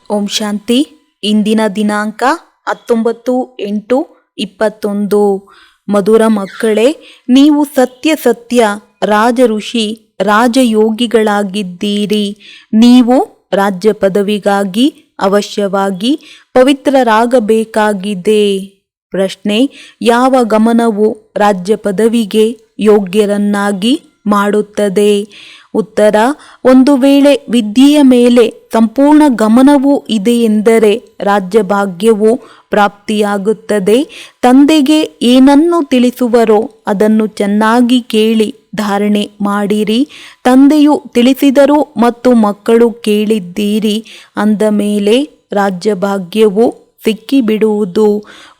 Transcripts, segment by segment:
ಓಂ ಶಾಂತಿ. ಇಂದಿನ ದಿನಾಂಕ 19/8/21. ಮಧುರ ಮಕ್ಕಳೇ, ನೀವು ಸತ್ಯ ಸತ್ಯ ರಾಜ ಋಷಿ ರಾಜಯೋಗಿಗಳಾಗಿದ್ದೀರಿ. ನೀವು ರಾಜ್ಯ ಪದವಿಗಾಗಿ ಅವಶ್ಯವಾಗಿ ಪವಿತ್ರರಾಗಬೇಕಾಗಿದೆ. ಪ್ರಶ್ನೆ: ಯಾವ ಗಮನವು ರಾಜ್ಯ ಪದವಿಗೆ ಯೋಗ್ಯರನ್ನಾಗಿ ಮಾಡುತ್ತದೆ? ಉತ್ತರ: ಒಂದು ವೇಳೆ ವಿದ್ಯೆಯ ಮೇಲೆ ಸಂಪೂರ್ಣ ಗಮನವೂ ಇದೆ ಎಂದರೆ ರಾಜ್ಯ ಭಾಗ್ಯವು ಪ್ರಾಪ್ತಿಯಾಗುತ್ತದೆ. ತಂದೆಗೆ ಏನನ್ನು ತಿಳಿಸುವರೋ ಅದನ್ನು ಚೆನ್ನಾಗಿ ಕೇಳಿ ಧಾರಣೆ ಮಾಡಿರಿ. ತಂದೆಯು ತಿಳಿಸಿದರು ಮತ್ತು ಮಕ್ಕಳು ಕೇಳಿದ್ದೀರಿ ಅಂದ ಮೇಲೆ ರಾಜ್ಯ ಭಾಗ್ಯವು ಸಿಕ್ಕಿಬಿಡುವುದು.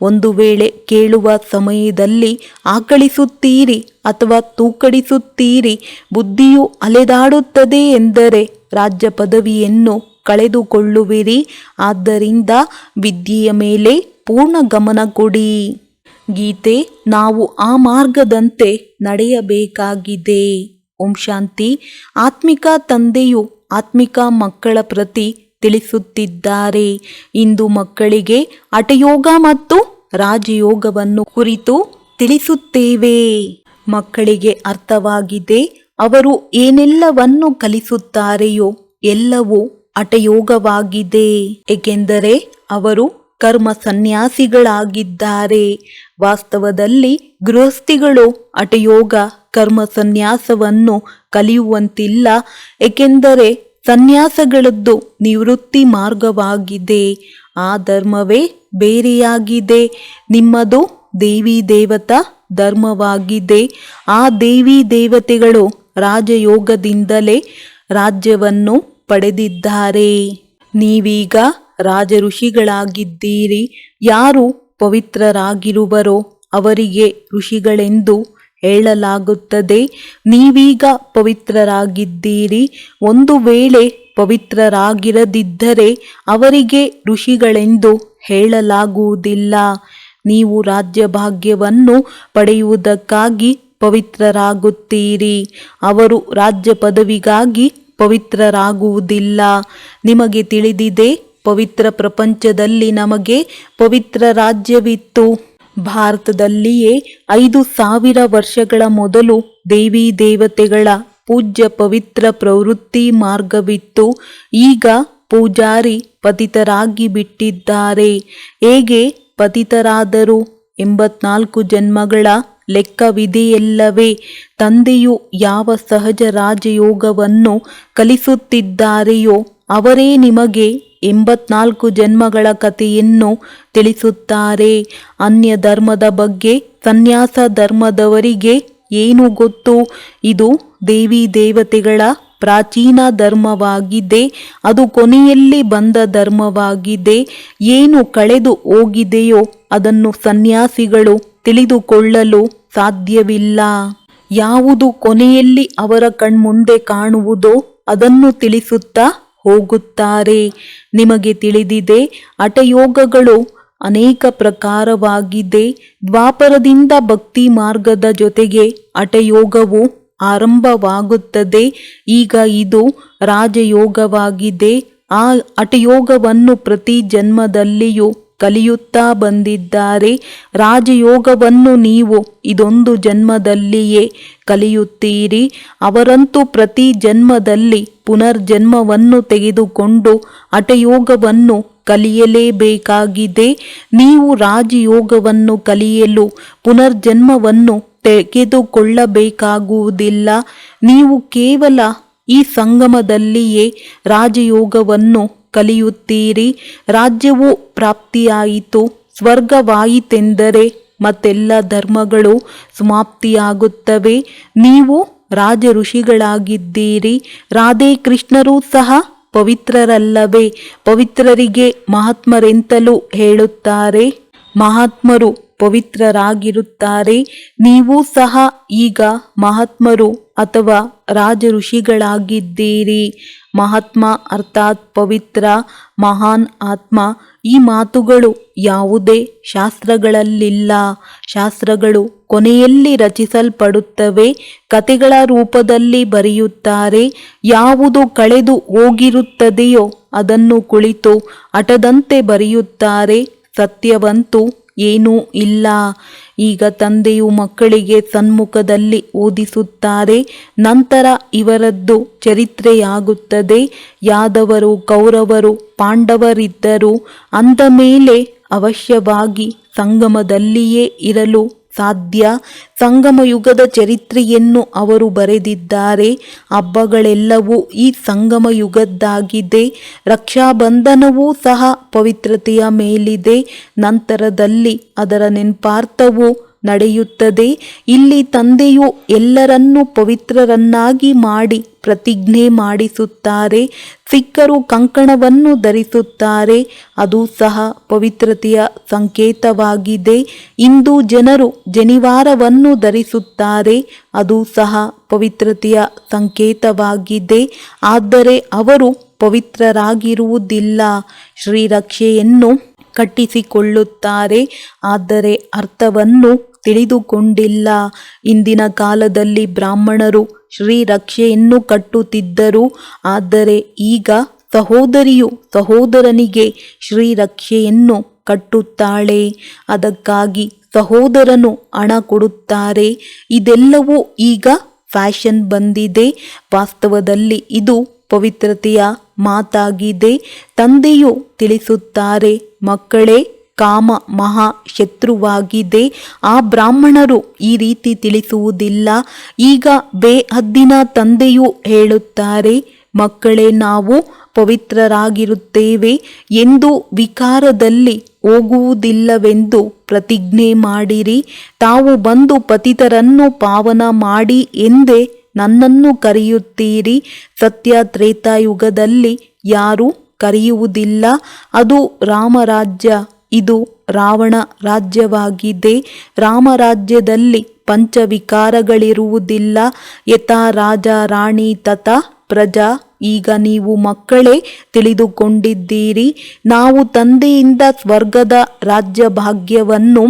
ಒಂದು ವೇಳೆ ಕೇಳುವ ಸಮಯದಲ್ಲಿ ಆಕಳಿಸುತ್ತೀರಿ ಅಥವಾ ತೂಕಡಿಸುತ್ತೀರಿ, ಬುದ್ಧಿಯು ಅಲೆದಾಡುತ್ತದೆ ಎಂದರೆ ರಾಜ್ಯ ಪದವಿಯನ್ನು ಕಳೆದುಕೊಳ್ಳುವಿರಿ. ಆದ್ದರಿಂದ ವಿದ್ಯೆಯ ಮೇಲೆ ಪೂರ್ಣ ಗಮನ ಕೊಡಿ. ಗೀತೆ: ನಾವು ಆ ಮಾರ್ಗದಂತೆ ನಡೆಯಬೇಕಾಗಿದೆ. ಓಂ ಶಾಂತಿ. ಆತ್ಮಿಕ ತಂದೆಯು ಆತ್ಮಿಕ ಮಕ್ಕಳ ಪ್ರತಿ ತಿಳಿಸುತ್ತಿದ್ದಾರೆ. ಇಂದು ಮಕ್ಕಳಿಗೆ ಹಠಯೋಗ ಮತ್ತು ರಾಜಯೋಗವನ್ನು ಕುರಿತು ತಿಳಿಸುತ್ತೇವೆ. ಮಕ್ಕಳಿಗೆ ಅರ್ಥವಾಗಿದೆ. ಅವರು ಏನೆಲ್ಲವನ್ನು ಕಲಿಸುತ್ತಾರೆಯೋ ಎಲ್ಲವೂ ಹಠಯೋಗವಾಗಿದೆ, ಏಕೆಂದರೆ ಅವರು ಕರ್ಮ ಸನ್ಯಾಸಿಗಳಾಗಿದ್ದಾರೆ. ವಾಸ್ತವದಲ್ಲಿ ಗೃಹಸ್ಥಿಗಳು ಹಠಯೋಗ ಕರ್ಮ ಸನ್ಯಾಸವನ್ನು ಕಲಿಯುವಂತಿಲ್ಲ, ಏಕೆಂದರೆ ಸನ್ಯಾಸಗಳದ್ದು ನಿವೃತ್ತಿ ಮಾರ್ಗವಾಗಿದೆ. ಆ ಧರ್ಮವೇ ಬೇರೆಯಾಗಿದೆ. ನಿಮ್ಮದು ದೇವಿ ದೇವತಾ ಧರ್ಮವಾಗಿದೆ. ಆ ದೇವಿ ದೇವತೆಗಳು ರಾಜಯೋಗದಿಂದಲೇ ರಾಜ್ಯವನ್ನು ಪಡೆದಿದ್ದಾರೆ. ನೀವೀಗ ರಾಜ ಋಷಿಗಳಾಗಿದ್ದೀರಿ. ಯಾರು ಪವಿತ್ರರಾಗಿರುವರೋ ಅವರಿಗೆ ಋಷಿಗಳೆಂದು ಹೇಳಲಾಗುತ್ತದೆ. ನೀವೀಗ ಪವಿತ್ರರಾಗಿದ್ದೀರಿ. ಒಂದು ವೇಳೆ ಪವಿತ್ರರಾಗಿರದಿದ್ದರೆ ಅವರಿಗೆ ಋಷಿಗಳೆಂದು ಹೇಳಲಾಗುವುದಿಲ್ಲ. ನೀವು ರಾಜ್ಯ ಭಾಗ್ಯವನ್ನು ಪಡೆಯುವುದಕ್ಕಾಗಿ ಪವಿತ್ರರಾಗುತ್ತೀರಿ. ಅವರು ರಾಜ್ಯ ಪದವಿಗಾಗಿ ಪವಿತ್ರರಾಗುವುದಿಲ್ಲ. ನಿಮಗೆ ತಿಳಿದಿದೆ, ಪವಿತ್ರ ಪ್ರಪಂಚದಲ್ಲಿ ನಮಗೆ ಪವಿತ್ರ ರಾಜ್ಯವಿತ್ತು. ಭಾರತದಲ್ಲಿಯೇ 5000 ವರ್ಷಗಳ ಮೊದಲು ದೇವಿ ದೇವತೆಗಳ ಪೂಜ್ಯ ಪವಿತ್ರ ಪ್ರವೃತ್ತಿ ಮಾರ್ಗವಿತ್ತು. ಈಗ ಪೂಜಾರಿ ಪತಿತರಾಗಿ ಬಿಟ್ಟಿದ್ದಾರೆ. ಹೇಗೆ ಪತಿತರಾದರು? 84 ಜನ್ಮಗಳ ಲೆಕ್ಕವಿದೆಯಲ್ಲವೇ? ತಂದೆಯು ಯಾವ ಸಹಜ ರಾಜಯೋಗವನ್ನು ಕಲಿಸುತ್ತಿದ್ದಾರೆಯೋ ಅವರೇ ನಿಮಗೆ 84 ಜನ್ಮಗಳ ಕಥೆಯನ್ನು ತಿಳಿಸುತ್ತಾರೆ. ಅನ್ಯ ಧರ್ಮದ ಬಗ್ಗೆ ಸನ್ಯಾಸ ಧರ್ಮದವರಿಗೆ ಏನು ಗೊತ್ತು? ಇದು ದೇವಿ ದೇವತೆಗಳ ಪ್ರಾಚೀನ ಧರ್ಮವಾಗಿದೆ. ಅದು ಕೊನೆಯಲ್ಲಿ ಬಂದ ಧರ್ಮವಾಗಿದೆ. ಏನು ಕಳೆದು ಹೋಗಿದೆಯೋ ಅದನ್ನು ಸನ್ಯಾಸಿಗಳು ತಿಳಿದುಕೊಳ್ಳಲು ಸಾಧ್ಯವಿಲ್ಲ. ಯಾವುದು ಕೊನೆಯಲ್ಲಿ ಅವರ ಕಣ್ಮುಂದೆ ಕಾಣುವುದೋ ಅದನ್ನು ತಿಳಿಸುತ್ತಾ ಹೋಗುತ್ತಾರೆ. ನಿಮಗೆ ತಿಳಿದಿದೆ, ಹಠಯೋಗಗಳು ಅನೇಕ ಪ್ರಕಾರವಾಗಿದೆ. ದ್ವಾಪರದಿಂದ ಭಕ್ತಿ ಮಾರ್ಗದ ಜೊತೆಗೆ ಹಠಯೋಗವು ಆರಂಭವಾಗುತ್ತದೆ. ಈಗ ಇದು ರಾಜಯೋಗವಾಗಿದೆ. ಆ ಹಠಯೋಗವನ್ನು ಪ್ರತಿ ಜನ್ಮದಲ್ಲಿಯೂ ಕಲಿಯುತ್ತಾ ಬಂದಿದ್ದಾರೆ. ರಾಜಯೋಗವನ್ನು ನೀವು ಇದೊಂದು ಜನ್ಮದಲ್ಲಿಯೇ ಕಲಿಯುತ್ತೀರಿ. ಅವರಂತೂ ಪ್ರತಿ ಜನ್ಮದಲ್ಲಿ ಪುನರ್ಜನ್ಮವನ್ನು ತೆಗೆದುಕೊಂಡು ಹಠಯೋಗವನ್ನು ಕಲಿಯಲೇಬೇಕಾಗಿದೆ. ನೀವು ರಾಜಯೋಗವನ್ನು ಕಲಿಯಲು ಪುನರ್ಜನ್ಮವನ್ನು ತೆಗೆದುಕೊಳ್ಳಬೇಕಾಗುವುದಿಲ್ಲ. ನೀವು ಕೇವಲ ಈ ಸಂಗಮದಲ್ಲಿಯೇ ರಾಜಯೋಗವನ್ನು ಕಲಿಯುತ್ತೀರಿ. ರಾಜ್ಯವು ಪ್ರಾಪ್ತಿಯಾಯಿತು, ಸ್ವರ್ಗವಾಯಿತೆಂದರೆ ಮತ್ತೆಲ್ಲ ಧರ್ಮಗಳು ಸಮಾಪ್ತಿಯಾಗುತ್ತವೆ. ನೀವು ರಾಜ ಋಷಿಗಳಾಗಿದ್ದೀರಿ. ರಾಧೆ ಕೃಷ್ಣರೂ ಸಹ ಪವಿತ್ರರಲ್ಲವೇ? ಪವಿತ್ರರಿಗೆ ಮಹಾತ್ಮರೆಂತಲೂ ಹೇಳುತ್ತಾರೆ. ಮಹಾತ್ಮರು ಪವಿತ್ರರಾಗಿರುತ್ತಾರೆ. ನೀವು ಸಹ ಈಗ ಮಹಾತ್ಮರು ಅಥವಾ ರಾಜ ಋಷಿಗಳಾಗಿದ್ದೀರಿ. ಮಹಾತ್ಮ ಅರ್ಥಾತ್ ಪವಿತ್ರ, ಮಹಾನ್ ಆತ್ಮ, ಈ ಮಾತುಗಳು ಯಾವುದೇ ಶಾಸ್ತ್ರಗಳಲ್ಲಿಲ್ಲ. ಶಾಸ್ತ್ರಗಳು ಕೊನೆಯಲ್ಲಿ ರಚಿಸಲ್ಪಡುತ್ತವೆ, ಕಥೆಗಳ ರೂಪದಲ್ಲಿ ಬರೆಯುತ್ತಾರೆ. ಯಾವುದು ಕಳೆದು ಹೋಗಿರುತ್ತದೆಯೋ ಅದನ್ನು ಕುಳಿತು ಹಠದಂತೆ ಬರೆಯುತ್ತಾರೆ. ಸತ್ಯವಂತೂ ಏನೂ ಇಲ್ಲ. ಈಗ ತಂದೆಯು ಮಕ್ಕಳಿಗೆ ಸನ್ಮುಖದಲ್ಲಿ ಓದಿಸುತ್ತಾರೆ. ನಂತರ ಇವರದ್ದು ಚರಿತ್ರೆಯಾಗುತ್ತದೆ. ಯಾದವರು, ಕೌರವರು, ಪಾಂಡವರಿದ್ದರು. ಅಂದ ಮೇಲೆ ಅವಶ್ಯವಾಗಿ ಸಂಗಮದಲ್ಲಿಯೇ ಇರಲು ಸಾಧ್ಯ. ಸಂಗಮ ಯುಗದ ಚರಿತ್ರೆಯನ್ನು ಅವರು ಬರೆದಿದ್ದಾರೆ. ಹಬ್ಬಗಳೆಲ್ಲವೂ ಈ ಸಂಗಮ ಯುಗದ್ದಾಗಿದೆ. ರಕ್ಷಾಬಂಧನವೂ ಸಹ ಪವಿತ್ರತೆಯ ಮೇಲಿದೆ. ನಂತರದಲ್ಲಿ ಅದರ ನೆನಪಾರ್ಥವು ನಡೆಯುತ್ತದೆ. ಇಲ್ಲಿ ತಂದೆಯು ಎಲ್ಲರನ್ನೂ ಪವಿತ್ರರನ್ನಾಗಿ ಮಾಡಿ ಪ್ರತಿಜ್ಞೆ ಮಾಡಿಸುತ್ತಾರೆ. ಸಿಖ್ಖರು ಕಂಕಣವನ್ನು ಧರಿಸುತ್ತಾರೆ. ಅದು ಸಹ ಪವಿತ್ರತೆಯ ಸಂಕೇತವಾಗಿದೆ. ಹಿಂದೂ ಜನರು ಜನಿವಾರವನ್ನು ಧರಿಸುತ್ತಾರೆ. ಅದು ಸಹ ಪವಿತ್ರತೆಯ ಸಂಕೇತವಾಗಿದೆ. ಆದರೆ ಅವರು ಪವಿತ್ರರಾಗಿರುವುದಿಲ್ಲ. ಶ್ರೀರಕ್ಷೆಯನ್ನು ಕಟ್ಟಿಸಿಕೊಳ್ಳುತ್ತಾರೆ, ಆದರೆ ಅರ್ಥವನ್ನು ತಿಳಿದುಕೊಂಡಿಲ್ಲ. ಇಂದಿನ ಕಾಲದಲ್ಲಿ ಬ್ರಾಹ್ಮಣರು ಶ್ರೀರಕ್ಷೆಯನ್ನು ಕಟ್ಟುತ್ತಿದ್ದರು. ಆದರೆ ಈಗ ಸಹೋದರಿಯು ಸಹೋದರನಿಗೆ ಶ್ರೀರಕ್ಷೆಯನ್ನು ಕಟ್ಟುತ್ತಾಳೆ. ಅದಕ್ಕಾಗಿ ಸಹೋದರನು ಹಣ ಕೊಡುತ್ತಾರೆ. ಇದೆಲ್ಲವೂ ಈಗ ಫ್ಯಾಷನ್ ಬಂದಿದೆ. ವಾಸ್ತವದಲ್ಲಿ ಇದು ಪವಿತ್ರತೆಯ ಮಾತಾಗಿದೆ. ತಂದೆಯು ತಿಳಿಸುತ್ತಾರೆ, ಮಕ್ಕಳೇ, ಕಾಮ ಮಹಾ ಶತ್ರುವಾಗಿದೆ. ಆ ಬ್ರಾಹ್ಮಣರು ಈ ರೀತಿ ತಿಳಿಸುವುದಿಲ್ಲ. ಈಗ ಬೇಹದ್ದಿನ ತಂದೆಯು ಹೇಳುತ್ತಾರೆ, ಮಕ್ಕಳೇ, ನಾವು ಪವಿತ್ರರಾಗಿರುತ್ತೇವೆ ಎಂದು ವಿಕಾರದಲ್ಲಿ ಹೋಗುವುದಿಲ್ಲವೆಂದು ಪ್ರತಿಜ್ಞೆ ಮಾಡಿರಿ. ತಾವು ಬಂದು ಪತಿತರನ್ನು ಪಾವನ ಮಾಡಿ ಎಂದೇ ನನ್ನನ್ನು ಕರೆಯುತ್ತೀರಿ. ಸತ್ಯ ತ್ರೇತಾಯುಗದಲ್ಲಿ ಯಾರೂ ಕರೆಯುವುದಿಲ್ಲ. ಅದು ರಾಮರಾಜ್ಯ, ಇದು ರಾವಣ ರಾಜ್ಯವಾಗಿದೆ. ರಾಮರಾಜ್ಯದಲ್ಲಿ ಪಂಚವಿಕಾರಗಳಿರುವುದಿಲ್ಲ. ಯಥಾ ರಾಜ ರಾಣಿ ತಥಾ ಪ್ರಜಾ. ಈಗ ನೀವು ಮಕ್ಕಳೇ ತಿಳಿದುಕೊಂಡಿದ್ದೀರಿ. ನಾವು ತಂದೆಯಿಂದ ಸ್ವರ್ಗದ ರಾಜ್ಯ ಭಾಗ್ಯವನ್ನು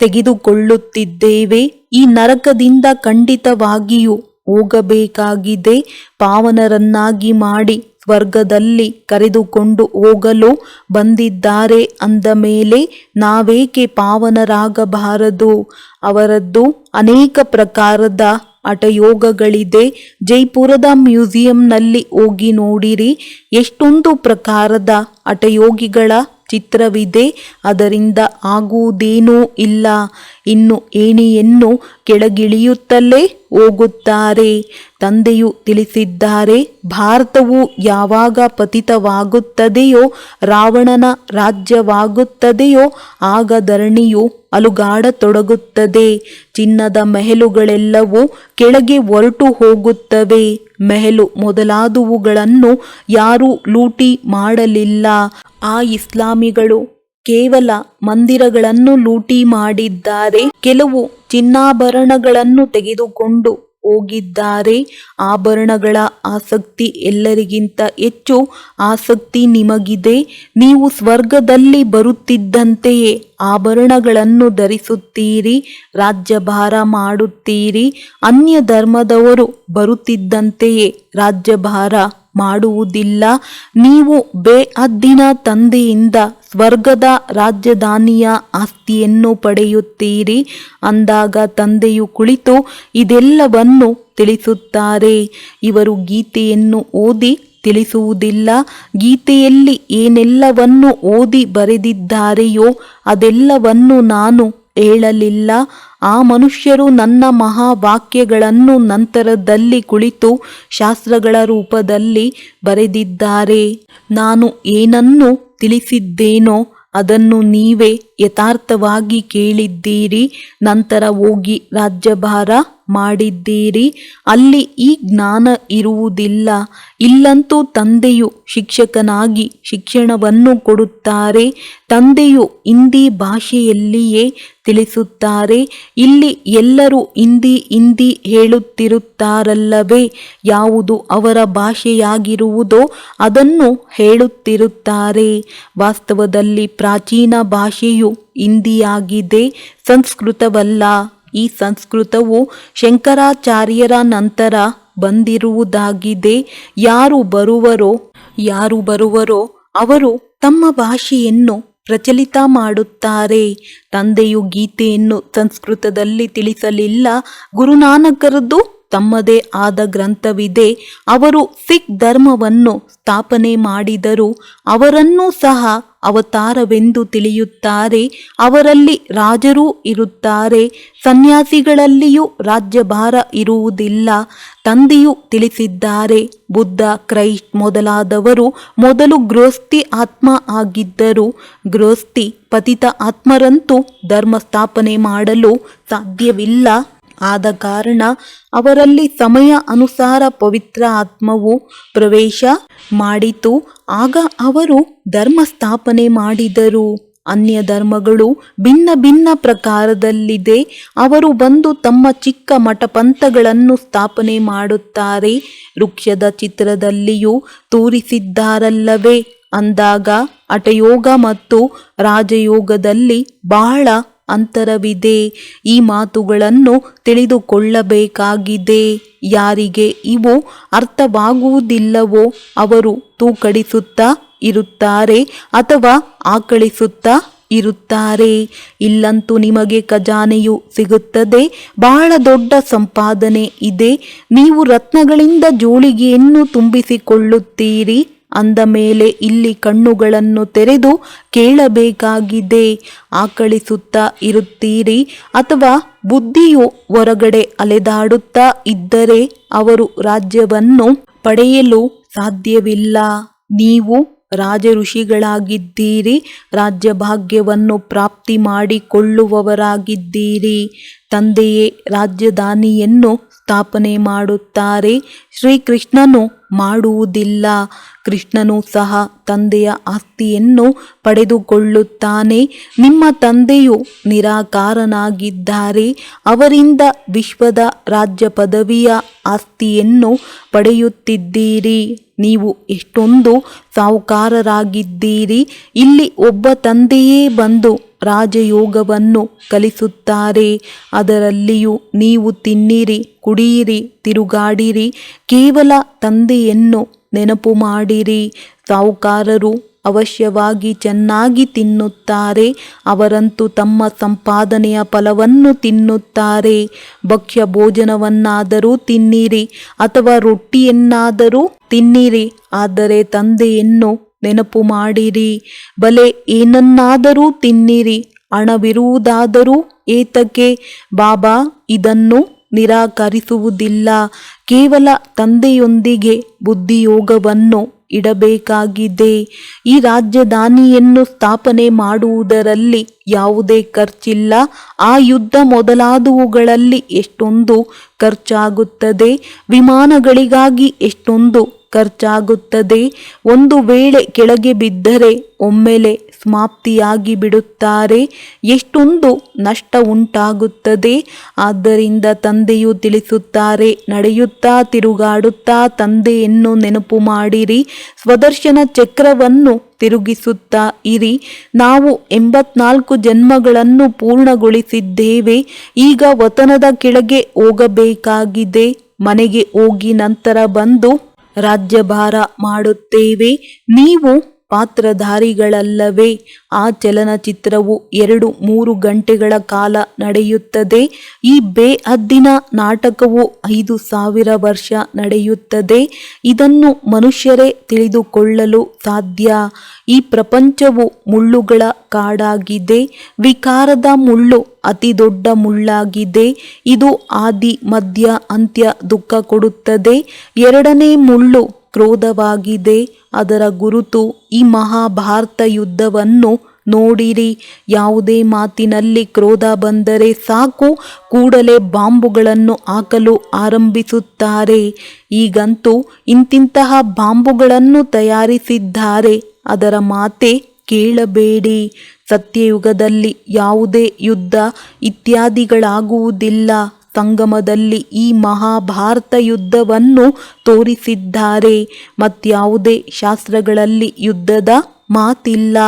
ತೆಗೆದುಕೊಳ್ಳುತ್ತಿದ್ದೇವೆ. ಈ ನರಕದಿಂದ ಖಂಡಿತವಾಗಿಯೂ ಹೋಗಬೇಕಾಗಿದೆ. ಪಾವನರನ್ನಾಗಿ ಮಾಡಿ ಸ್ವರ್ಗದಲ್ಲಿ ಕರೆದುಕೊಂಡು ಹೋಗಲು ಬಂದಿದ್ದಾರೆ ಅಂದ ಮೇಲೆ ನಾವೇಕೆ ಪಾವನರಾಗಬಾರದು? ಅವರದ್ದು ಅನೇಕ ಪ್ರಕಾರದ ಹಠಯೋಗಗಳಿದೆ. ಜೈಪುರದ ಮ್ಯೂಸಿಯಂನಲ್ಲಿ ಹೋಗಿ ನೋಡಿರಿ. ಎಷ್ಟೊಂದು ಪ್ರಕಾರದ ಹಠಯೋಗಿಗಳ ಚಿತ್ರವಿದೆ. ಅದರಿಂದ ಆಗುವುದೇನೂ ಇಲ್ಲ. ಇನ್ನು ಏಣಿಯನ್ನು ಕೆಳಗಿಳಿಯುತ್ತಲೇ ಹೋಗುತ್ತಾರೆ. ತಂದೆಯು ತಿಳಿಸಿದ್ದಾರೆ, ಭಾರತವು ಯಾವಾಗ ಪತಿತವಾಗುತ್ತದೆಯೋ, ರಾವಣನ ರಾಜ್ಯವಾಗುತ್ತದೆಯೋ, ಆಗ ಧರಣಿಯು ಅಲುಗಾಡತೊಡಗುತ್ತದೆ. ಚಿನ್ನದ ಮೆಹಲುಗಳೆಲ್ಲವೂ ಕೆಳಗೆ ಹೊರಟು ಹೋಗುತ್ತವೆ. ಮೆಹಲು ಮೊದಲಾದವುಗಳನ್ನು ಯಾರೂ ಲೂಟಿ ಮಾಡಲಿಲ್ಲ. ಆ ಇಸ್ಲಾಮಿಗಳು ಕೇವಲ ಮಂದಿರಗಳನ್ನು ಲೂಟಿ ಮಾಡಿದ್ದಾರೆ. ಕೆಲವು ಚಿನ್ನಾಭರಣಗಳನ್ನು ತೆಗೆದುಕೊಂಡು ಹೋಗಿದ್ದಾರೆ. ಆಭರಣಗಳ ಆಸಕ್ತಿ ಎಲ್ಲರಿಗಿಂತ ಹೆಚ್ಚು ಆಸಕ್ತಿ ನಿಮಗಿದೆ. ನೀವು ಸ್ವರ್ಗದಲ್ಲಿ ಬರುತ್ತಿದ್ದಂತೆಯೇ ಆಭರಣಗಳನ್ನು ಧರಿಸುತ್ತೀರಿ, ರಾಜ್ಯಭಾರ ಮಾಡುತ್ತೀರಿ. ಅನ್ಯ ಧರ್ಮದವರು ಬರುತ್ತಿದ್ದಂತೆಯೇ ರಾಜ್ಯಭಾರ ಮಾಡುವುದಿಲ್ಲ. ನೀವು ಬೇಹದ್ದಿನ ತಂದೆಯಿಂದ ಸ್ವರ್ಗದ ರಾಜಧಾನಿಯ ಆಸ್ತಿಯನ್ನು ಪಡೆಯುತ್ತೀರಿ. ಅಂದಾಗ ತಂದೆಯು ಕುಳಿತು ಇದೆಲ್ಲವನ್ನು ತಿಳಿಸುತ್ತಾರೆ. ಇವರು ಗೀತೆಯನ್ನು ಓದಿ ತಿಳಿಸುವುದಿಲ್ಲ. ಗೀತೆಯಲ್ಲಿ ಏನೆಲ್ಲವನ್ನು ಓದಿ ಬರೆದಿದ್ದಾರೆಯೋ ಅದೆಲ್ಲವನ್ನು ನಾನು ಹೇಳಲಿಲ್ಲ. ಆ ಮನುಷ್ಯರು ನನ್ನ ಮಹಾವಾಕ್ಯಗಳನ್ನು ನಂತರದಲ್ಲಿ ಕುಳಿತು ಶಾಸ್ತ್ರಗಳ ರೂಪದಲ್ಲಿ ಬರೆದಿದ್ದಾರೆ. ನಾನು ಏನನ್ನು ತಿಳಿಸಿದ್ದೇನೋ ಅದನ್ನು ನೀವೇ ಯಥಾರ್ಥವಾಗಿ ಕೇಳಿದ್ದೀರಿ. ನಂತರ ಹೋಗಿ ರಾಜ್ಯಭಾರ ಮಾಡಿದ್ದೀರಿ. ಅಲ್ಲಿ ಈ ಜ್ಞಾನ ಇರುವುದಿಲ್ಲ. ಇಲ್ಲಂತೂ ತಂದೆಯು ಶಿಕ್ಷಕನಾಗಿ ಶಿಕ್ಷಣವನ್ನು ಕೊಡುತ್ತಾರೆ. ತಂದೆಯು ಹಿಂದಿ ಭಾಷೆಯಲ್ಲಿಯೇ ತಿಳಿಸುತ್ತಾರೆ. ಇಲ್ಲಿ ಎಲ್ಲರೂ ಹಿಂದಿ ಹೇಳುತ್ತಿರುತ್ತಾರಲ್ಲವೇ? ಯಾವುದು ಅವರ ಭಾಷೆಯಾಗಿರುವುದೋ ಅದನ್ನು ಹೇಳುತ್ತಿರುತ್ತಾರೆ. ವಾಸ್ತವದಲ್ಲಿ ಪ್ರಾಚೀನ ಭಾಷೆಯು ಹಿಂದಿಯಾಗಿದೆ, ಸಂಸ್ಕೃತವಲ್ಲ. ಈ ಸಂಸ್ಕೃತವು ಶಂಕರಾಚಾರ್ಯರ ನಂತರ ಬಂದಿರುವುದಾಗಿದೆ. ಯಾರು ಬರುವರೋ ಅವರು ತಮ್ಮ ಭಾಷೆಯನ್ನು ಪ್ರಚಲಿತ ಮಾಡುತ್ತಾರೆ. ತಂದೆಯು ಗೀತೆಯನ್ನು ಸಂಸ್ಕೃತದಲ್ಲಿ ತಿಳಿಸಲಿಲ್ಲ. ಗುರುನಾನಕರದ್ದು ತಮ್ಮದೇ ಆದ ಗ್ರಂಥವಿದೆ. ಅವರು ಸಿಖ್ ಧರ್ಮವನ್ನು ಸ್ಥಾಪನೆ ಮಾಡಿದರು. ಅವರನ್ನೂ ಸಹ ಅವತಾರವೆಂದು ತಿಳಿಯುತ್ತಾರೆ. ಅವರಲ್ಲಿ ರಾಜರೂ ಇರುತ್ತಾರೆ. ಸನ್ಯಾಸಿಗಳಲ್ಲಿಯೂ ರಾಜ್ಯಭಾರ ಇರುವುದಿಲ್ಲ. ತಂದೆಯು ತಿಳಿಸಿದ್ದಾರೆ, ಬುದ್ಧ, ಕ್ರೈಸ್ಟ್ ಮೊದಲಾದವರು ಮೊದಲು ಗೃಹಸ್ಥಿ ಆತ್ಮ ಆಗಿದ್ದರು. ಗೃಹಸ್ಥಿ ಪತಿತ ಆತ್ಮರಂತೂ ಧರ್ಮ ಸ್ಥಾಪನೆ ಮಾಡಲು ಸಾಧ್ಯವಿಲ್ಲ. ಆದ ಕಾರಣ ಅವರಲ್ಲಿ ಸಮಯ ಅನುಸಾರ ಪವಿತ್ರ ಆತ್ಮವು ಪ್ರವೇಶ ಮಾಡಿತು. ಆಗ ಅವರು ಧರ್ಮ ಸ್ಥಾಪನೆ ಮಾಡಿದರು. ಅನ್ಯ ಧರ್ಮಗಳು ಭಿನ್ನ ಭಿನ್ನ ಪ್ರಕಾರದಲ್ಲಿದೆ. ಅವರು ಬಂದು ತಮ್ಮ ಚಿಕ್ಕ ಮಠಪಂಥಗಳನ್ನು ಸ್ಥಾಪನೆ ಮಾಡುತ್ತಾರೆ. ವೃಕ್ಷದ ಚಿತ್ರದಲ್ಲಿಯೂ ತೋರಿಸಿದ್ದಾರಲ್ಲವೇ ಅಂದಾಗ ಹಠಯೋಗ ಮತ್ತು ರಾಜಯೋಗದಲ್ಲಿ ಬಹಳ ಅಂತರವಿದೆ. ಈ ಮಾತುಗಳನ್ನು ತಿಳಿದುಕೊಳ್ಳಬೇಕಾಗಿದೆ. ಯಾರಿಗೆ ಇವು ಅರ್ಥವಾಗುವುದಿಲ್ಲವೋ ಅವರು ತೂಕಡಿಸುತ್ತಾ ಇರುತ್ತಾರೆ ಅಥವಾ ಆಕಳಿಸುತ್ತಾ ಇರುತ್ತಾರೆ. ಇಲ್ಲಂತೂ ನಿಮಗೆ ಖಜಾನೆಯು ಸಿಗುತ್ತದೆ. ಬಹಳ ದೊಡ್ಡ ಸಂಪಾದನೆ ಇದೆ. ನೀವು ರತ್ನಗಳಿಂದ ಜೋಳಿಗೆಯನ್ನು ತುಂಬಿಸಿಕೊಳ್ಳುತ್ತೀರಿ. ಅಂದ ಮೇಲೆ ಇಲ್ಲಿ ಕಣ್ಣುಗಳನ್ನು ತೆರೆದು ಕೇಳಬೇಕಾಗಿದೆ. ಆಕಳಿಸುತ್ತಾ ಇರುತ್ತೀರಿ ಅಥವಾ ಬುದ್ಧಿಯು ಹೊರಗಡೆ ಅಲೆದಾಡುತ್ತಾ ಇದ್ದರೆ ಅವರು ರಾಜ್ಯವನ್ನು ಪಡೆಯಲು ಸಾಧ್ಯವಿಲ್ಲ. ನೀವು ರಾಜ ಋಷಿಗಳಾಗಿದ್ದೀರಿ. ರಾಜ್ಯಭಾಗ್ಯವನ್ನು ಪ್ರಾಪ್ತಿ ಮಾಡಿಕೊಳ್ಳುವವರಾಗಿದ್ದೀರಿ. ತಂದೆಯೇ ರಾಜಧಾನಿಯನ್ನು ಸ್ಥಾಪನೆ ಮಾಡುತ್ತಾರೆ. ಶ್ರೀಕೃಷ್ಣನು ಮಾಡುವುದಿಲ್ಲ. ಕೃಷ್ಣನು ಸಹ ತಂದೆಯ ಆಸ್ತಿಯನ್ನು ಪಡೆದುಕೊಳ್ಳುತ್ತಾನೆ. ನಿಮ್ಮ ತಂದೆಯು ನಿರಾಕಾರನಾಗಿದ್ದಾರೆ. ಅವರಿಂದ ವಿಶ್ವದ ರಾಜ್ಯ ಪದವಿಯ ಆಸ್ತಿಯನ್ನು ಪಡೆಯುತ್ತಿದ್ದೀರಿ. ನೀವು ಎಷ್ಟೊಂದು ಸಾಹುಕಾರರಾಗಿದ್ದೀರಿ. ಇಲ್ಲಿ ಒಬ್ಬ ತಂದೆಯೇ ಬಂದು ರಾಜಯೋಗವನ್ನು ಕಲಿಸುತ್ತಾರೆ. ಅದರಲ್ಲಿಯೂ ನೀವು ತಿನ್ನಿರಿ, ಕುಡಿಯಿರಿ, ತಿರುಗಾಡಿರಿ. ಕೇವಲ ತಂದೆಯನ್ನು ನೆನಪು ಮಾಡಿರಿ. ಸಾಹುಕಾರರು ಅವಶ್ಯವಾಗಿ ಚೆನ್ನಾಗಿ ತಿನ್ನುತ್ತಾರೆ. ಅವರಂತೂ ತಮ್ಮ ಸಂಪಾದನೆಯ ಫಲವನ್ನು ತಿನ್ನುತ್ತಾರೆ. ಭಕ್ಷ್ಯ ಭೋಜನವನ್ನಾದರೂ ತಿನ್ನಿರಿ ಅಥವಾ ರೊಟ್ಟಿಯನ್ನಾದರೂ ತಿನ್ನಿರಿ, ಆದರೆ ತಂದೆಯನ್ನು ನೆನಪು ಮಾಡಿರಿ. ಬಲೆ ಏನನ್ನಾದರೂ ತಿನ್ನಿರಿ, ಹಣವಿರುವುದಾದರೂ ಏತಕ್ಕೆ? ಬಾಬಾ ಇದನ್ನು ನಿರಾಕರಿಸುವುದಿಲ್ಲ. ಕೇವಲ ತಂದೆಯೊಂದಿಗೆ ಬುದ್ಧಿಯೋಗವನ್ನು ಇಡಬೇಕಾಗಿದೆ. ಈ ರಾಜಧಾನಿಯನ್ನು ಸ್ಥಾಪನೆ ಮಾಡುವುದರಲ್ಲಿ ಯಾವುದೇ ಖರ್ಚಿಲ್ಲ. ಆ ಯುದ್ಧ ಮೊದಲಾದವುಗಳಲ್ಲಿ ಎಷ್ಟೊಂದು ಖರ್ಚಾಗುತ್ತದೆ. ವಿಮಾನಗಳಿಗಾಗಿ ಎಷ್ಟೊಂದು ಖರ್ಚಾಗುತ್ತದೆ. ಒಂದು ವೇಳೆ ಕೆಳಗೆ ಬಿದ್ದರೆ ಒಮ್ಮೆಲೆ ಸಮಾಪ್ತಿಯಾಗಿ ಬಿಡುತ್ತಾರೆ. ಎಷ್ಟೊಂದು ನಷ್ಟ ಉಂಟಾಗುತ್ತದೆ. ಆದ್ದರಿಂದ ತಂದೆಯು ತಿಳಿಸುತ್ತಾರೆ, ನಡೆಯುತ್ತಾ ತಿರುಗಾಡುತ್ತಾ ತಂದೆಯನ್ನು ನೆನಪು ಮಾಡಿರಿ. ಸ್ವದರ್ಶನ ಚಕ್ರವನ್ನು ತಿರುಗಿಸುತ್ತಾ ಇರಿ. ನಾವು 84 ಜನ್ಮಗಳನ್ನು ಪೂರ್ಣಗೊಳಿಸಿದ್ದೇವೆ. ಈಗ ವತನದ ಕೆಳಗೆ ಹೋಗಬೇಕಾಗಿದೆ. ಮನೆಗೆ ಹೋಗಿ ನಂತರ ಬಂದು ರಾಜ್ಯಭಾರ ಮಾಡುತ್ತೇವೆ. ನೀವು ಪಾತ್ರಧಾರಿಗಳಲ್ಲವೇ? ಆ ಚಲನಚಿತ್ರವು 2-3 ಗಂಟೆಗಳ ಕಾಲ ನಡೆಯುತ್ತದೆ. ಈ ಬೇಹದ್ದಿನ ನಾಟಕವು 5000 ವರ್ಷ ನಡೆಯುತ್ತದೆ. ಇದನ್ನು ಮನುಷ್ಯರೇ ತಿಳಿದುಕೊಳ್ಳಲು ಸಾಧ್ಯ. ಈ ಪ್ರಪಂಚವು ಮುಳ್ಳುಗಳ ಕಾಡಾಗಿದೆ. ವಿಕಾರದ ಮುಳ್ಳು ಅತಿ ದೊಡ್ಡ ಮುಳ್ಳಾಗಿದೆ. ಇದು ಆದಿ, ಮಧ್ಯ, ಅಂತ್ಯ ದುಃಖ ಕೊಡುತ್ತದೆ. ಎರಡನೇ ಮುಳ್ಳು ಕ್ರೋಧವಾಗಿದೆ. ಅದರ ಗುರುತು ಈ ಮಹಾಭಾರತ ಯುದ್ಧವನ್ನು ನೋಡಿರಿ. ಯಾವುದೇ ಮಾತಿನಲ್ಲಿ ಕ್ರೋಧ ಬಂದರೆ ಸಾಕು, ಕೂಡಲೇ ಬಾಂಬುಗಳನ್ನು ಹಾಕಲು ಆರಂಭಿಸುತ್ತಾರೆ. ಈಗಂತೂ ಇಂತಿಂತಹ ಬಾಂಬುಗಳನ್ನು ತಯಾರಿಸಿದ್ದಾರೆ. ಅದರ ಮಾತೆ ಕೇಳಬೇಡಿ. ಸತ್ಯಯುಗದಲ್ಲಿ ಯಾವುದೇ ಯುದ್ಧ ಇತ್ಯಾದಿಗಳಾಗುವುದಿಲ್ಲ. ಸಂಗಮದಲ್ಲಿ ಈ ಮಹಾಭಾರತ ಯುದ್ಧವನ್ನು ತೋರಿಸಿದ್ದಾರೆ. ಮತ್ಯಾವುದೇ ಶಾಸ್ತ್ರಗಳಲ್ಲಿ ಯುದ್ಧದ ಮಾತಿಲ್ಲ.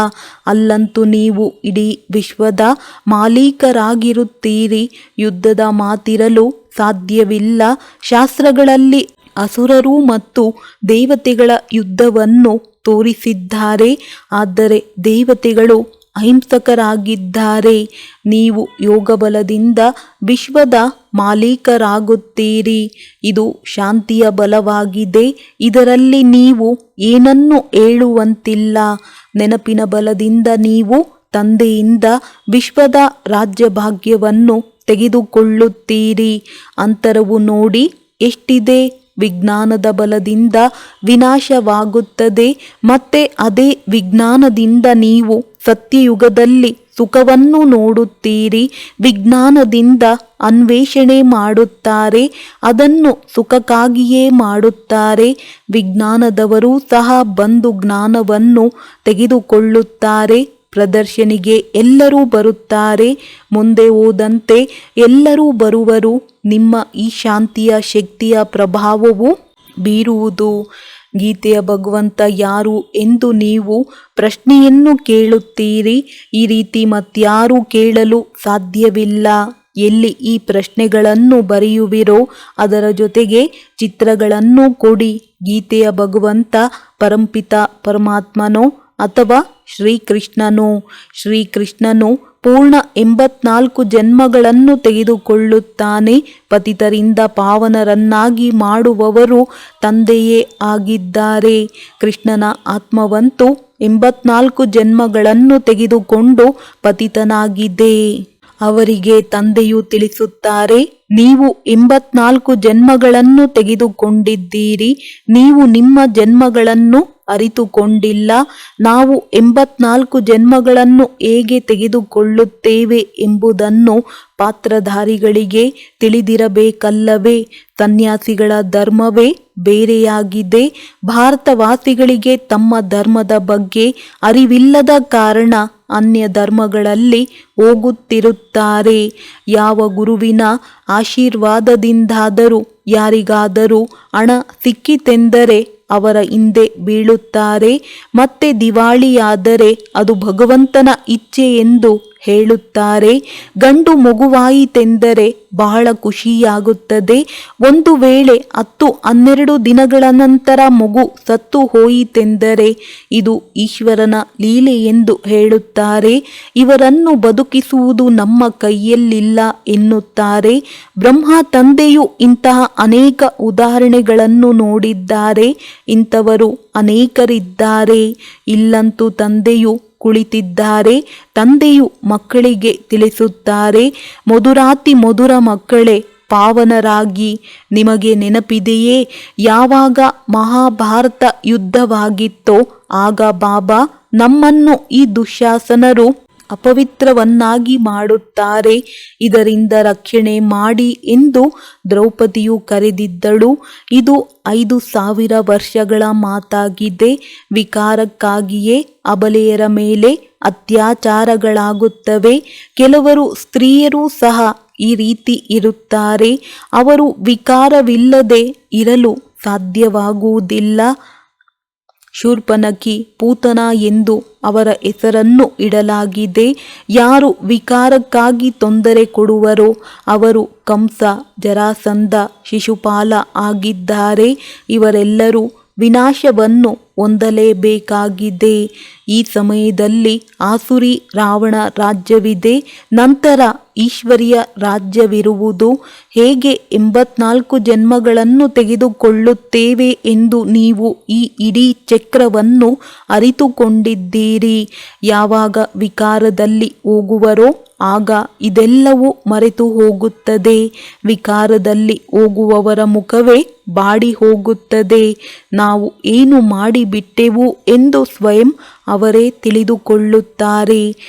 ಅಲ್ಲಂತೂ ನೀವು ಇಡೀ ವಿಶ್ವದ ಮಾಲೀಕರಾಗಿರುತ್ತೀರಿ. ಯುದ್ಧದ ಮಾತಿರಲು ಸಾಧ್ಯವಿಲ್ಲ. ಶಾಸ್ತ್ರಗಳಲ್ಲಿ ಅಸುರರು ಮತ್ತು ದೇವತೆಗಳ ಯುದ್ಧವನ್ನು ತೋರಿಸಿದ್ದಾರೆ. ಆದರೆ ದೇವತೆಗಳು ಅಹಿಂಸಕರಾಗಿದ್ದಾರೆ. ನೀವು ಯೋಗಬಲದಿಂದ ವಿಶ್ವದ ಮಾಲೀಕರಾಗುತ್ತೀರಿ. ಇದು ಶಾಂತಿಯ ಬಲವಾಗಿದೆ. ಇದರಲ್ಲಿ ನೀವು ಏನನ್ನೂ ಹೇಳುವಂತಿಲ್ಲ. ನೆನಪಿನ ಬಲದಿಂದ ನೀವು ತಂದೆಯಿಂದ ವಿಶ್ವದ ರಾಜ್ಯಭಾಗ್ಯವನ್ನು ತೆಗೆದುಕೊಳ್ಳುತ್ತೀರಿ. ಅಂತರವು ನೋಡಿ ಎಷ್ಟಿದೆ. ವಿಜ್ಞಾನದ ಬಲದಿಂದ ವಿನಾಶವಾಗುತ್ತದೆ. ಮತ್ತೆ ಅದೇ ವಿಜ್ಞಾನದಿಂದ ನೀವು ಸತ್ಯಯುಗದಲ್ಲಿ ಸುಖವನ್ನು ನೋಡುತ್ತೀರಿ. ವಿಜ್ಞಾನದಿಂದ ಅನ್ವೇಷಣೆ ಮಾಡುತ್ತಾರೆ, ಅದನ್ನು ಸುಖಕ್ಕಾಗಿಯೇ ಮಾಡುತ್ತಾರೆ. ವಿಜ್ಞಾನದವರು ಸಹ ಬಂದು ಜ್ಞಾನವನ್ನು ತೆಗೆದುಕೊಳ್ಳುತ್ತಾರೆ. ಪ್ರದರ್ಶನಿಗೆ ಎಲ್ಲರೂ ಬರುತ್ತಾರೆ. ಮುಂದೆ ಹೋದಂತೆ ಎಲ್ಲರೂ ಬರುವರು. ನಿಮ್ಮ ಈ ಶಾಂತಿಯ ಶಕ್ತಿಯ ಪ್ರಭಾವವು ಬೀರುವುದು. ಗೀತೆಯ ಭಗವಂತ ಯಾರು ಎಂದು ನೀವು ಪ್ರಶ್ನೆಯನ್ನು ಕೇಳುತ್ತೀರಿ. ಈ ರೀತಿ ಮತ್ಯಾರೂ ಕೇಳಲು ಸಾಧ್ಯವಿಲ್ಲ. ಎಲ್ಲಿ ಈ ಪ್ರಶ್ನೆಗಳನ್ನು ಬರೆಯುವಿರೋ ಅದರ ಜೊತೆಗೆ ಚಿತ್ರಗಳನ್ನು ಕೊಡಿ. ಗೀತೆಯ ಭಗವಂತ ಪರಂಪಿತ ಪರಮಾತ್ಮನೋ ಅಥವಾ ಶ್ರೀಕೃಷ್ಣನೋ? ಶ್ರೀಕೃಷ್ಣನು ಪೂರ್ಣ 84 ಜನ್ಮಗಳನ್ನು ತೆಗೆದುಕೊಳ್ಳುತ್ತಾನೆ. ಪತಿತರಿಂದ ಪಾವನರನ್ನಾಗಿ ಮಾಡುವವರು ತಂದೆಯೇ ಆಗಿದ್ದಾರೆ. ಕೃಷ್ಣನ ಆತ್ಮವಂತೂ 84 ಜನ್ಮಗಳನ್ನು ತೆಗೆದುಕೊಂಡು ಪತಿತನಾಗಿದೆ. ಅವರಿಗೆ ತಂದೆಯು ತಿಳಿಸುತ್ತಾರೆ, ನೀವು 84 ಜನ್ಮಗಳನ್ನು ತೆಗೆದುಕೊಂಡಿದ್ದೀರಿ. ನೀವು ನಿಮ್ಮ ಜನ್ಮಗಳನ್ನು ಅರಿತುಕೊಂಡಿಲ್ಲ. ನಾವು 84 ಜನ್ಮಗಳನ್ನು ಹೇಗೆ ತೆಗೆದುಕೊಳ್ಳುತ್ತೇವೆ ಎಂಬುದನ್ನು ಪಾತ್ರಧಾರಿಗಳಿಗೆ ತಿಳಿದಿರಬೇಕಲ್ಲವೇ? ಸನ್ಯಾಸಿಗಳ ಧರ್ಮವೇ ಬೇರೆಯಾಗಿದೆ. ಭಾರತವಾಸಿಗಳಿಗೆ ತಮ್ಮ ಧರ್ಮದ ಬಗ್ಗೆ ಅರಿವಿಲ್ಲದ ಕಾರಣ ಅನ್ಯ ಧರ್ಮಗಳಲ್ಲಿ ಹೋಗುತ್ತಿರುತ್ತಾರೆ. ಯಾವ ಗುರುವಿನ ಆಶೀರ್ವಾದದಿಂದಾದರೂ ಯಾರಿಗಾದರೂ ಹಣ ಸಿಕ್ಕಿತೆಂದರೆ ಅವರ ಹಿಂದೆ ಬೀಳುತ್ತಾರೆ. ಮತ್ತೆ ದಿವಾಳಿಯಾದರೆ ಅದು ಭಗವಂತನ ಇಚ್ಛೆ ಎಂದು ಹೇಳುತ್ತಾರೆ. ಗಂಡು ಮಗುವಾಯಿತೆಂದರೆ ಬಹಳ ಖುಷಿಯಾಗುತ್ತದೆ. ಒಂದು ವೇಳೆ 10-12 ದಿನಗಳ ನಂತರ ಮಗು ಸತ್ತು ಹೋಯಿತೆಂದರೆ ಇದು ಈಶ್ವರನ ಲೀಲೆ ಎಂದು ಹೇಳುತ್ತಾರೆ. ಇವರನ್ನು ಬದುಕಿಸುವುದು ನಮ್ಮ ಕೈಯಲ್ಲಿಲ್ಲ ಎನ್ನುತ್ತಾರೆ. ಬ್ರಹ್ಮ ತಂದೆಯು ಇಂತಹ ಅನೇಕ ಉದಾಹರಣೆಗಳನ್ನು ನೋಡಿದ್ದಾರೆ. ಇಂಥವರು ಅನೇಕರಿದ್ದಾರೆ. ಇಲ್ಲಂತೂ ತಂದೆಯು ಕುಳಿತಿದ್ದಾರೆ. ತಂದೆಯು ಮಕ್ಕಳಿಗೆ ತಿಳಿಸುತ್ತಾರೆ, ಮಧುರಾತಿ ಮಧುರ ಮಕ್ಕಳೇ, ಪಾವನರಾಗಿ. ನಿಮಗೆ ನೆನಪಿದೆಯೇ, ಯಾವಾಗ ಮಹಾಭಾರತ ಯುದ್ಧವಾಗಿತ್ತೋ ಆಗ ಬಾಬಾ ನಮ್ಮನ್ನು ಈ ದುಶ್ಯಾಸನರು ಅಪವಿತ್ರವನ್ನಾಗಿ ಮಾಡುತ್ತಾರೆ, ಇದರಿಂದ ರಕ್ಷಣೆ ಮಾಡಿ ಎಂದು ದ್ರೌಪದಿಯು ಕರೆದಿದ್ದಳು. ಇದು 5000 ವರ್ಷಗಳ ಮಾತಾಗಿದೆ. ವಿಕಾರಕ್ಕಾಗಿಯೇ ಅಬಲೆಯರ ಮೇಲೆ ಅತ್ಯಾಚಾರಗಳಾಗುತ್ತವೆ. ಕೆಲವರು ಸ್ತ್ರೀಯರೂ ಸಹ ಈ ರೀತಿ ಇರುತ್ತಾರೆ. ಅವರು ವಿಕಾರವಿಲ್ಲದೆ ಇರಲು ಸಾಧ್ಯವಾಗುವುದಿಲ್ಲ. ಶೂರ್ಪನಖಿ, ಪೂತನ ಎಂದು ಅವರ ಹೆಸರನ್ನು ಇಡಲಾಗಿದೆ. ಯಾರು ವಿಕಾರಕ್ಕಾಗಿ ತೊಂದರೆ ಕೊಡುವರೋ ಅವರು ಕಂಸ, ಜರಾಸಂಧ, ಶಿಶುಪಾಲ ಆಗಿದ್ದಾರೆ. ಇವರೆಲ್ಲರೂ ವಿನಾಶವನ್ನು ಹೊಂದಲೇಬೇಕಾಗಿದೆ. ಈ ಸಮಯದಲ್ಲಿ ಆಸುರಿ ರಾವಣ ರಾಜ್ಯವಿದೆ. ನಂತರ ಈಶ್ವರ್ಯ ರಾಜ್ಯವಿರುವುದು. ಹೇಗೆ 84 ಜನ್ಮಗಳನ್ನು ತೆಗೆದುಕೊಳ್ಳುತ್ತೇವೆ ಎಂದು ನೀವು ಈ ಇಡೀ ಚಕ್ರವನ್ನು ಅರಿತುಕೊಂಡಿದ್ದೀರಿ. ಯಾವಾಗ ವಿಕಾರದಲ್ಲಿ ಹೋಗುವರೋ ಆಗ ಇದೆಲ್ಲವೂ ಮರೆತು ಹೋಗುತ್ತದೆ. ವಿಕಾರದಲ್ಲಿ ಹೋಗುವವರ ಮುಖವೇ ಬಾಡಿ ಹೋಗುತ್ತದೆ. ನಾವು ಏನು ಮಾಡಿಬಿಟ್ಟೆವು ಎಂದು ಸ್ವಯಂ ಅವರೇ ತಿಳಿದುಕೊಳ್ಳುತ್ತಾರೆ.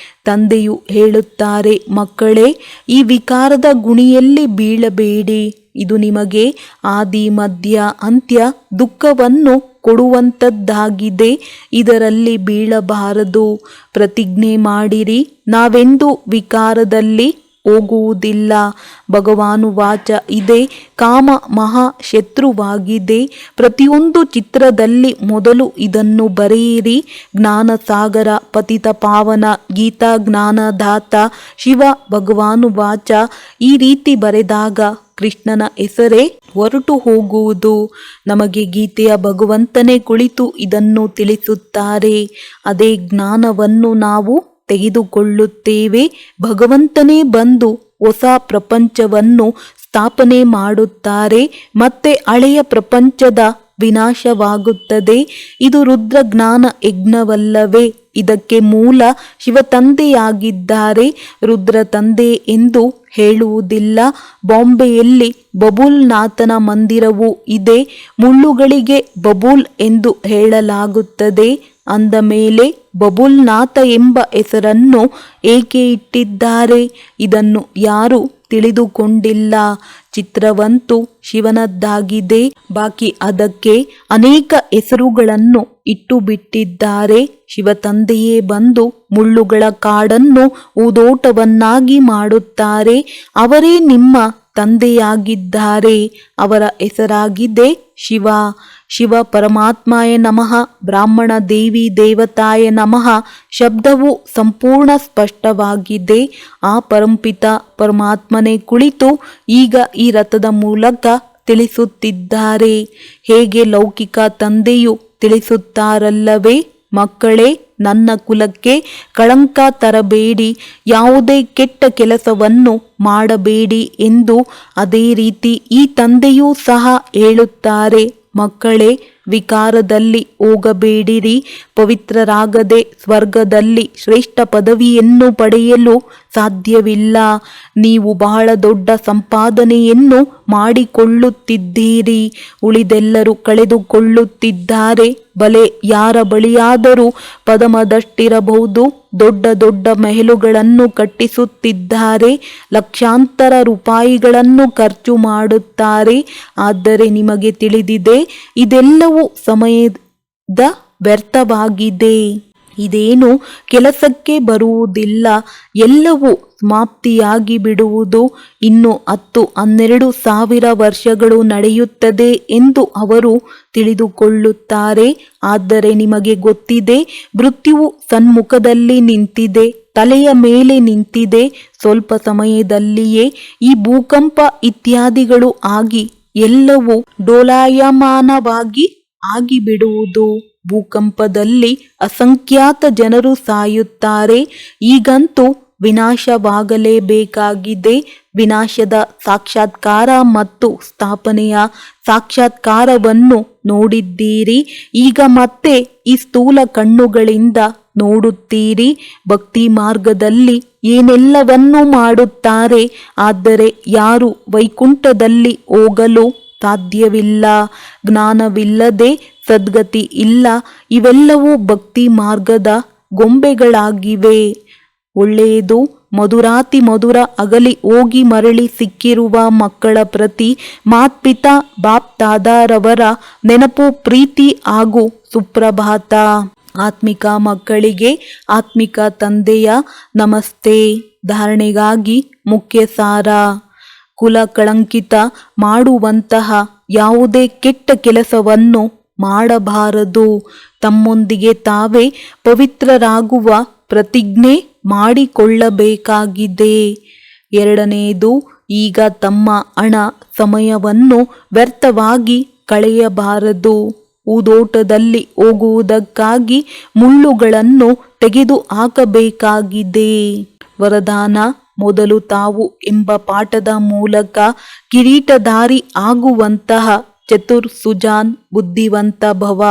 ತಂದೆಯು ಹೇಳುತ್ತಾರೆ, ಮಕ್ಕಳೇ, ಈ ವಿಕಾರದ ಗುಣಿಯಲ್ಲಿ ಬೀಳಬೇಡಿ. ಇದು ನಿಮಗೆ ಆದಿ ಮಧ್ಯ ಅಂತ್ಯ ದುಃಖವನ್ನು ಕೊಡುವಂಥದ್ದಾಗಿದೆ. ಇದರಲ್ಲಿ ಬೀಳಬಾರದು. ಪ್ರತಿಜ್ಞೆ ಮಾಡಿರಿ, ನಾವೆಂದೂ ವಿಕಾರದಲ್ಲಿ ಹೋಗುವುದಿಲ್ಲ. ಭಗವಾನು ವಾಚ ಇದೆ, ಕಾಮ ಮಹಾ ಶತ್ರುವಾಗಿದೆ. ಪ್ರತಿಯೊಂದು ಚಿತ್ರದಲ್ಲಿ ಮೊದಲು ಇದನ್ನು ಬರೆಯಿರಿ. ಜ್ಞಾನಸಾಗರ ಪತಿತ ಪಾವನ ಗೀತಾ ಜ್ಞಾನದಾತ ಶಿವ ಭಗವಾನು ವಾಚ. ಈ ರೀತಿ ಬರೆದಾಗ ಕೃಷ್ಣನ ಹೆಸರೇ ಹೊರಟು ಹೋಗುವುದು. ನಮಗೆ ಗೀತೆಯ ಭಗವಂತನೇ ಕುಳಿತು ಇದನ್ನು ತಿಳಿಸುತ್ತಾರೆ. ಅದೇ ಜ್ಞಾನವನ್ನು ನಾವು ತೆಗೆದುಕೊಳ್ಳುತ್ತೇವೆ. ಭಗವಂತನೇ ಬಂದು ಹೊಸ ಪ್ರಪಂಚವನ್ನು ಸ್ಥಾಪನೆ ಮಾಡುತ್ತಾರೆ. ಮತ್ತೆ ಹಳೆಯ ಪ್ರಪಂಚದ ವಿನಾಶವಾಗುತ್ತದೆ. ಇದು ರುದ್ರ ಜ್ಞಾನ ಯಜ್ಞವಲ್ಲವೇ? ಇದಕ್ಕೆ ಮೂಲ ಶಿವತಂದೆಯಾಗಿದ್ದಾರೆ. ರುದ್ರ ತಂದೆ ಎಂದು ಹೇಳುವುದಿಲ್ಲ. ಬಾಂಬೆಯಲ್ಲಿ ಬಬುಲ್ನಾಥನ ಮಂದಿರವೂ ಇದೆ. ಮುಳ್ಳುಗಳಿಗೆ ಬಬುಲ್ ಎಂದು ಹೇಳಲಾಗುತ್ತದೆ. ಅಂದ ಮೇಲೆ ಬಬುಲ್ನಾಥ ಎಂಬ ಹೆಸರನ್ನು ಏಕೆ ಇಟ್ಟಿದ್ದಾರೆ? ಇದನ್ನು ಯಾರು ತಿಳಿದುಕೊಂಡಿಲ್ಲ. ಚಿತ್ರವಂತೂ ಶಿವನದ್ದಾಗಿದೆ. ಬಾಕಿ ಅದಕ್ಕೆ ಅನೇಕ ಹೆಸರುಗಳನ್ನು ಇಟ್ಟು ಬಿಟ್ಟಿದ್ದಾರೆ. ಶಿವತಂದೆಯೇ ಬಂದು ಮುಳ್ಳುಗಳ ಕಾಡನ್ನು ಹೂದೋಟವನ್ನಾಗಿ ಮಾಡುತ್ತಾರೆ. ಅವರೇ ನಿಮ್ಮ ತಂದೆಯಾಗಿದ್ದಾರೆ. ಅವರ ಹೆಸರಾಗಿದೆ ಶಿವ. ಶಿವ ಪರಮಾತ್ಮಾಯ ನಮಃ, ಬ್ರಾಹ್ಮಣ ದೇವಿ ದೇವತಾಯ ನಮಃ ಶಬ್ದವು ಸಂಪೂರ್ಣ ಸ್ಪಷ್ಟವಾಗಿದೆ. ಆ ಪರಂಪಿತ ಪರಮಾತ್ಮನೇ ಕುಳಿತು ಈಗ ಈ ರಥದ ಮೂಲಕ ತಿಳಿಸುತ್ತಿದ್ದಾರೆ. ಹೇಗೆ ಲೌಕಿಕ ತಂದೆಯು ತಿಳಿಸುತ್ತಾರಲ್ಲವೇ? ಮಕ್ಕಳೇ, ನನ್ನ ಕುಲಕ್ಕೆ ಕಳಂಕ ತರಬೇಡಿ, ಯಾವುದೇ ಕೆಟ್ಟ ಕೆಲಸವನ್ನು ಮಾಡಬೇಡಿ ಎಂದು. ಅದೇ ರೀತಿ ಈ ತಂದೆಯೂ ಸಹ ಹೇಳುತ್ತಾರೆ, ಮಕ್ಕಳೇ, ವಿಕಾರದಲ್ಲಿ ಹೋಗಬೇಡಿರಿ. ಪವಿತ್ರರಾಗದೆ ಸ್ವರ್ಗದಲ್ಲಿ ಶ್ರೇಷ್ಠ ಪದವಿಯನ್ನು ಪಡೆಯಲು ಸಾಧ್ಯವಿಲ್ಲ. ನೀವು ಬಹಳ ದೊಡ್ಡ ಸಂಪಾದನೆಯನ್ನು ಮಾಡಿಕೊಳ್ಳುತ್ತಿದ್ದೀರಿ. ಉಳಿದೆಲ್ಲರೂ ಕಳೆದುಕೊಳ್ಳುತ್ತಿದ್ದಾರೆ. ಬಲೆ ಯಾರ ಬಳಿಯಾದರೂ ಪದಮದಷ್ಟಿರಬಹುದು. ದೊಡ್ಡ ದೊಡ್ಡ ಮೆಹಲುಗಳನ್ನು ಕಟ್ಟಿಸುತ್ತಿದ್ದಾರೆ. ಲಕ್ಷಾಂತರ ರೂಪಾಯಿಗಳನ್ನು ಖರ್ಚು ಮಾಡುತ್ತಾರೆ. ಆದರೆ ನಿಮಗೆ ತಿಳಿದಿದೆ, ಇದೆಲ್ಲವೂ ಸಮಯದ ವ್ಯರ್ಥವಾಗಿದೆ. ಇದೇನು ಕೆಲಸಕ್ಕೆ ಬರುವುದಿಲ್ಲ. ಎಲ್ಲವೂ ಸಮಾಪ್ತಿಯಾಗಿ ಬಿಡುವುದು. ಇನ್ನು 10-12 ಸಾವಿರ ವರ್ಷಗಳು ನಡೆಯುತ್ತದೆ ಎಂದು ಅವರು ತಿಳಿದುಕೊಳ್ಳುತ್ತಾರೆ. ಆದರೆ ನಿಮಗೆ ಗೊತ್ತಿದೆ, ಮೃತ್ಯುವು ಸನ್ಮುಖದಲ್ಲಿ ನಿಂತಿದೆ, ತಲೆಯ ಮೇಲೆ ನಿಂತಿದೆ. ಸ್ವಲ್ಪ ಸಮಯದಲ್ಲಿಯೇ ಈ ಭೂಕಂಪ ಇತ್ಯಾದಿಗಳು ಆಗಿ ಎಲ್ಲವೂ ಡೋಲಾಯಮಾನವಾಗಿ ಆಗಿಬಿಡುವುದು. ಭೂಕಂಪದಲ್ಲಿ ಅಸಂಖ್ಯಾತ ಜನರು ಸಾಯುತ್ತಾರೆ. ಈಗಂತೂ ವಿನಾಶವಾಗಲೇಬೇಕಾಗಿದೆ. ವಿನಾಶದ ಸಾಕ್ಷಾತ್ಕಾರ ಮತ್ತು ಸ್ಥಾಪನೆಯ ಸಾಕ್ಷಾತ್ಕಾರವನ್ನು ನೋಡಿದ್ದೀರಿ. ಈಗ ಮತ್ತೆ ಈ ಸ್ಥೂಲ ಕಣ್ಣುಗಳಿಂದ ನೋಡುತ್ತೀರಿ. ಭಕ್ತಿ ಮಾರ್ಗದಲ್ಲಿ ಏನೆಲ್ಲವನ್ನೂ ಮಾಡುತ್ತಾರೆ. ಆದರೆ ಯಾರು ವೈಕುಂಠದಲ್ಲಿ ಹೋಗಲು ಸಾಧ್ಯವಿಲ್ಲ. ಜ್ಞಾನವಿಲ್ಲದೆ ಸದ್ಗತಿ ಇಲ್ಲ. ಇವೆಲ್ಲವೂ ಭಕ್ತಿ ಮಾರ್ಗದ ಗೊಂಬೆಗಳಾಗಿವೆ. ಒಳ್ಳೆಯದು. ಮಧುರಾತಿ ಮಧುರ ಅಗಲಿ ಹೋಗಿ ಮರಳಿ ಸಿಕ್ಕಿರುವ ಮಕ್ಕಳ ಪ್ರತಿ ಮಾತ್ಪಿತಾ ಬಾಪ್ ದಾದಾರವರ ನೆನಪು, ಪ್ರೀತಿ ಹಾಗೂ ಸುಪ್ರಭಾತ. ಆತ್ಮಿಕ ಮಕ್ಕಳಿಗೆ ಆತ್ಮಿಕ ತಂದೆಯ ನಮಸ್ತೆ. ಧಾರಣೆಗಾಗಿ ಮುಖ್ಯ ಸಾರ. ಕುಲ ಕಳಂಕಿತ ಮಾಡುವಂತಹ ಯಾವುದೇ ಕೆಟ್ಟ ಕೆಲಸವನ್ನು ಮಾಡಬಾರದು. ತಮ್ಮೊಂದಿಗೆ ತಾವೇ ಪವಿತ್ರರಾಗುವ ಪ್ರತಿಜ್ಞೆ ಮಾಡಿಕೊಳ್ಳಬೇಕಾಗಿದೆ. ಎರಡನೆಯದು, ಈಗ ತಮ್ಮ ಹಣ ಸಮಯವನ್ನು ವ್ಯರ್ಥವಾಗಿ ಕಳೆಯಬಾರದು. ಹೂದೋಟದಲ್ಲಿ ಹೋಗುವುದಕ್ಕಾಗಿ ಮುಳ್ಳುಗಳನ್ನು ತೆಗೆದು ಹಾಕಬೇಕಾಗಿದೆ. ವರದಾನ. ಮೊದಲು ತಾವು ಎಂಬ ಪಾಠದ ಮೂಲಕ ಕಿರೀಟಧಾರಿ ಆಗುವಂತಹ ಚತುರ್ಸುಜಾನ್ ಬುದ್ಧಿವಂತ ಭವ.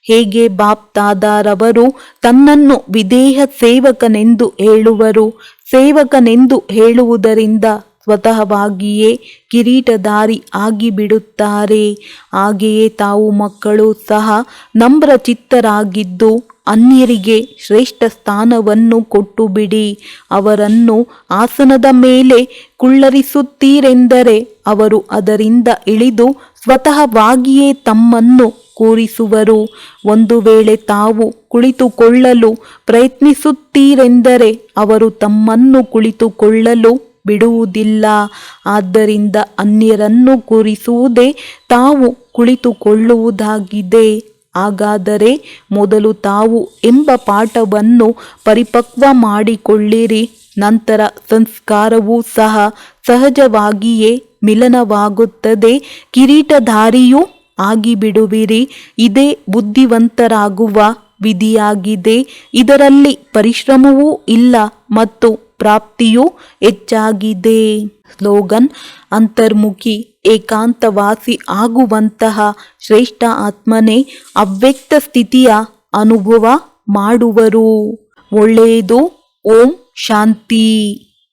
ಹೇಗೆ ಬಾಪ್ ದಾದಾರವರು ತನ್ನನ್ನು ವಿಧೇಯ ಸೇವಕನೆಂದು ಹೇಳುವರು. ಸೇವಕನೆಂದು ಹೇಳುವುದರಿಂದ ಸ್ವತಃವಾಗಿಯೇ ಕಿರೀಟಧಾರಿ ಆಗಿಬಿಡುತ್ತಾರೆ. ಹಾಗೆಯೇ ತಾವು ಮಕ್ಕಳು ಸಹ ನಮ್ರಚಿತ್ತರಾಗಿದ್ದು ಅನ್ಯರಿಗೆ ಶ್ರೇಷ್ಠ ಸ್ಥಾನವನ್ನು ಕೊಟ್ಟು ಬಿಡಿ. ಅವರನ್ನು ಆಸನದ ಮೇಲೆ ಕುಳ್ಳರಿಸುತ್ತೀರೆಂದರೆ ಅವರು ಅದರಿಂದ ಇಳಿದು ಸ್ವತಃವಾಗಿಯೇ ತಮ್ಮನ್ನು ಕೂರಿಸುವರು. ಒಂದು ವೇಳೆ ತಾವು ಕುಳಿತುಕೊಳ್ಳಲು ಪ್ರಯತ್ನಿಸುತ್ತೀರೆಂದರೆ ಅವರು ತಮ್ಮನ್ನು ಕುಳಿತುಕೊಳ್ಳಲು ಬಿಡುವುದಿಲ್ಲ. ಆದ್ದರಿಂದ ಅನ್ಯರನ್ನು ಕೂರಿಸುವುದೇ ತಾವು ಕುಳಿತುಕೊಳ್ಳುವುದಾಗಿದೆ. ಹಾಗಾದರೆ ಮೊದಲು ತಾವು ಎಂಬ ಪಾಠವನ್ನು ಪರಿಪಕ್ವ ಮಾಡಿಕೊಳ್ಳಿರಿ. ನಂತರ ಸಂಸ್ಕಾರವೂ ಸಹ ಸಹಜವಾಗಿಯೇ ಮಿಲನವಾಗುತ್ತದೆ. ಕಿರೀಟಧಾರಿಯೂ ಆಗಿಬಿಡುವಿರಿ. ಇದೇ ಬುದ್ಧಿವಂತರಾಗುವ ವಿಧಿಯಾಗಿದೆ. ಇದರಲ್ಲಿ ಪರಿಶ್ರಮವೂ ಇಲ್ಲ ಮತ್ತು ಪ್ರಾಪ್ತಿಯೂ ಹೆಚ್ಚಾಗಿದೆ. ಸ್ಲೋಗನ್: ಅಂತರ್ಮುಖಿ ಏಕಾಂತವಾಸಿ ಆಗುವಂತಹ ಶ್ರೇಷ್ಠ ಆತ್ಮನೇ ಅವ್ಯಕ್ತ ಸ್ಥಿತಿಯ ಅನುಭವ ಮಾಡುವರು. ಒಳ್ಳೆಯದು. ಓಂ ಶಾಂತಿ.